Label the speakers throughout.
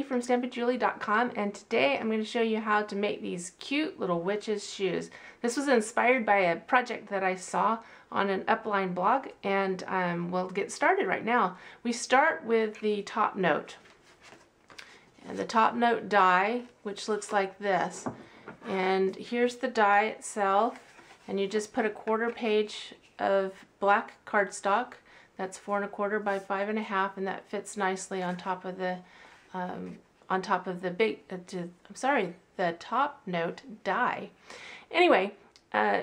Speaker 1: from stampingjulie.com, and today I'm going to show you how to make these cute little witches shoes. This was inspired by a project that I saw on an Upline blog, and we'll get started right now. We start with the top note, and the top note die, which looks like this. And here's the die itself, and you just put a 1/4 page of black cardstock. That's 4 1/4 by 5 1/2, and that fits nicely on top of the the top note die. Anyway,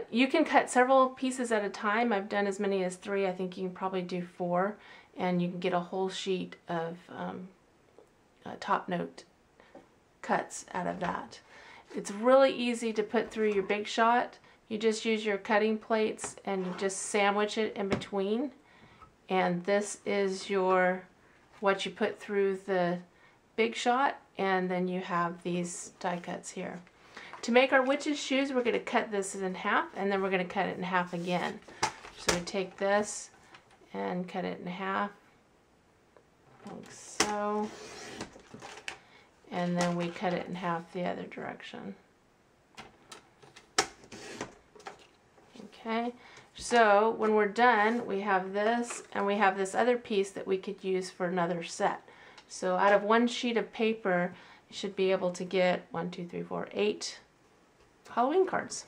Speaker 1: you can cut several pieces at a time. I've done as many as 3. I think you can probably do 4, and you can get a whole sheet of top note cuts out of that. It's really easy to put through your Big Shot. You just use your cutting plates and you just sandwich it in between. And this is what you put through the Big Shot, and then you have these die cuts here. To make our witch's shoes, we're going to cut this in half, and then we're going to cut it in half again. So we take this and cut it in half, like so, and then we cut it in half the other direction. Okay. So when we're done, we have this, and we have this other piece that we could use for another set. So out of 1 sheet of paper, you should be able to get 1, 2, 3, 4, 8 Halloween cards.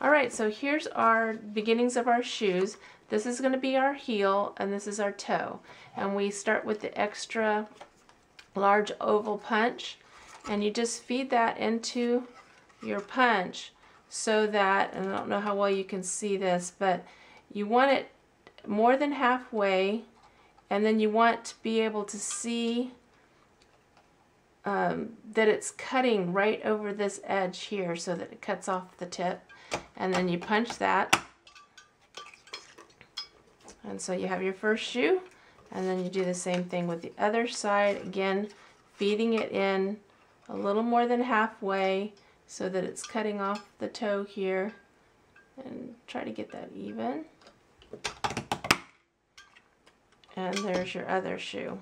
Speaker 1: Alright, so here's our beginnings of our shoes. This is going to be our heel, and this is our toe. And we start with the extra large oval punch, and you just feed that into your punch, so that, and I don't know how well you can see this, but you want it more than halfway, and then you want to be able to see that it's cutting right over this edge here, so that it cuts off the tip, and then you punch that, and so you have your first shoe. And then you do the same thing with the other side, again feeding it in a little more than halfway, so that it's cutting off the toe here, and try to get that even. And there's your other shoe,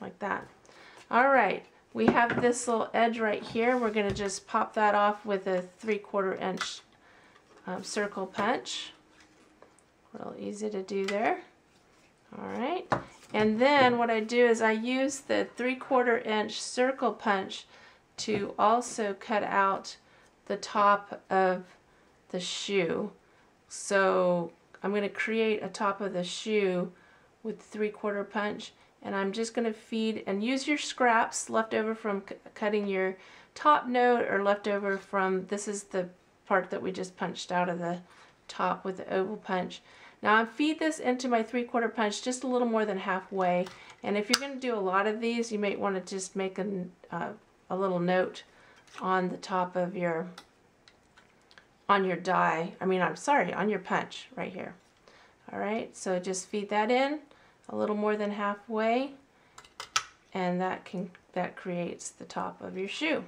Speaker 1: like that. Alright, we have this little edge right here. We're going to just pop that off with a 3/4 inch circle punch. Real easy to do there. Alright, and then what I do is I use the 3/4 inch circle punch to also cut out the top of the shoe. So I'm going to create a top of the shoe with 3/4 punch, and I'm just going to feed and use your scraps left over from cutting your top note, or left over from, this is the part that we just punched out of the top with the oval punch. Now I feed this into my 3/4 punch just a little more than halfway, and if you're going to do a lot of these, you might want to just make a little note on the top of your on your punch right here. Alright, so just feed that in a little more than halfway, and that creates the top of your shoe.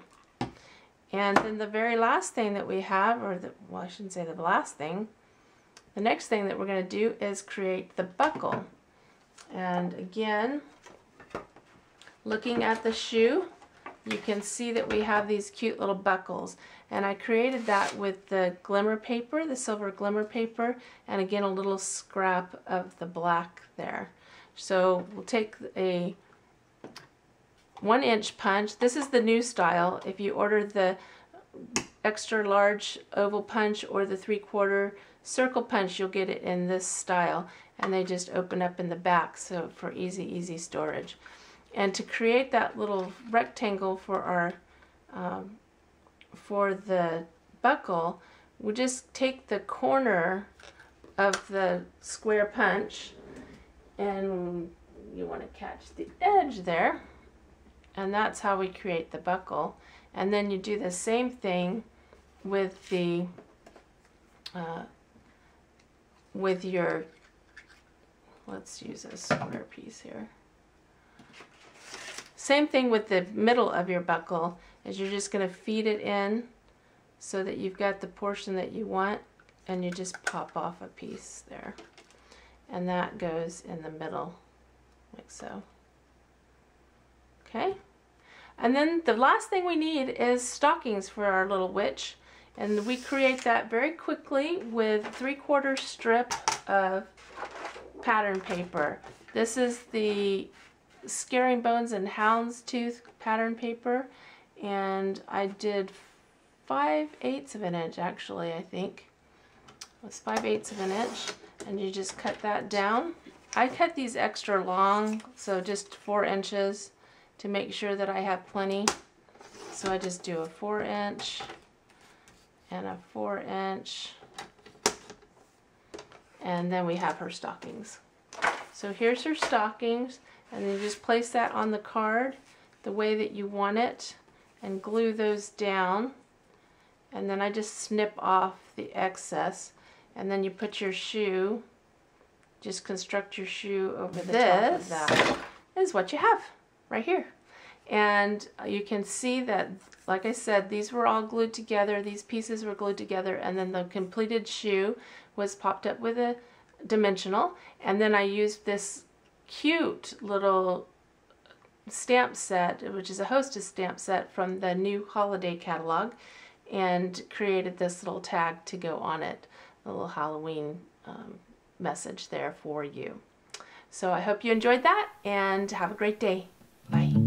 Speaker 1: And then the very last thing that we have, well, I shouldn't say the last thing, the next thing that we're going to do is create the buckle. And again, looking at the shoe, you can see that we have these cute little buckles, and I created that with the glimmer paper, the silver glimmer paper, and again a little scrap of the black there. So we'll take a 1-inch punch. This is the new style. If you order the extra large oval punch or the 3/4 circle punch, you'll get it in this style, and they just open up in the back, so for easy storage. And to create that little rectangle for our for the buckle, we'll just take the corner of the square punch, and you want to catch the edge there, and that's how we create the buckle. And then you do the same thing with the with your, let's use a square piece here. Same thing with the middle of your buckle, is you're just going to feed it in so that you've got the portion that you want, and you just pop off a piece there. And that goes in the middle, like so. Okay? And then the last thing we need is stockings for our little witch. And we create that very quickly with 3/4 strip of pattern paper. This is the Scaring Bones and Houndstooth pattern paper, and I did 5/8 of an inch, actually, I think. It was 5/8 of an inch, and you just cut that down. I cut these extra long, so just 4 inches to make sure that I have plenty. So I just do a 4-inch and a 4-inch, and then we have her stockings. So here's her stockings, and then you just place that on the card the way that you want it and glue those down, and then I just snip off the excess, and then you put your shoe, just construct your shoe over the top of that. This is what you have right here. And you can see that, like I said, these were all glued together, these pieces were glued together, and then the completed shoe was popped up with a dimensional, and then I used this cute little stamp set, which is a hostess stamp set from the new holiday catalog, and created this little tag to go on it, a little Halloween message there for you. So I hope you enjoyed that, and have a great day. Bye.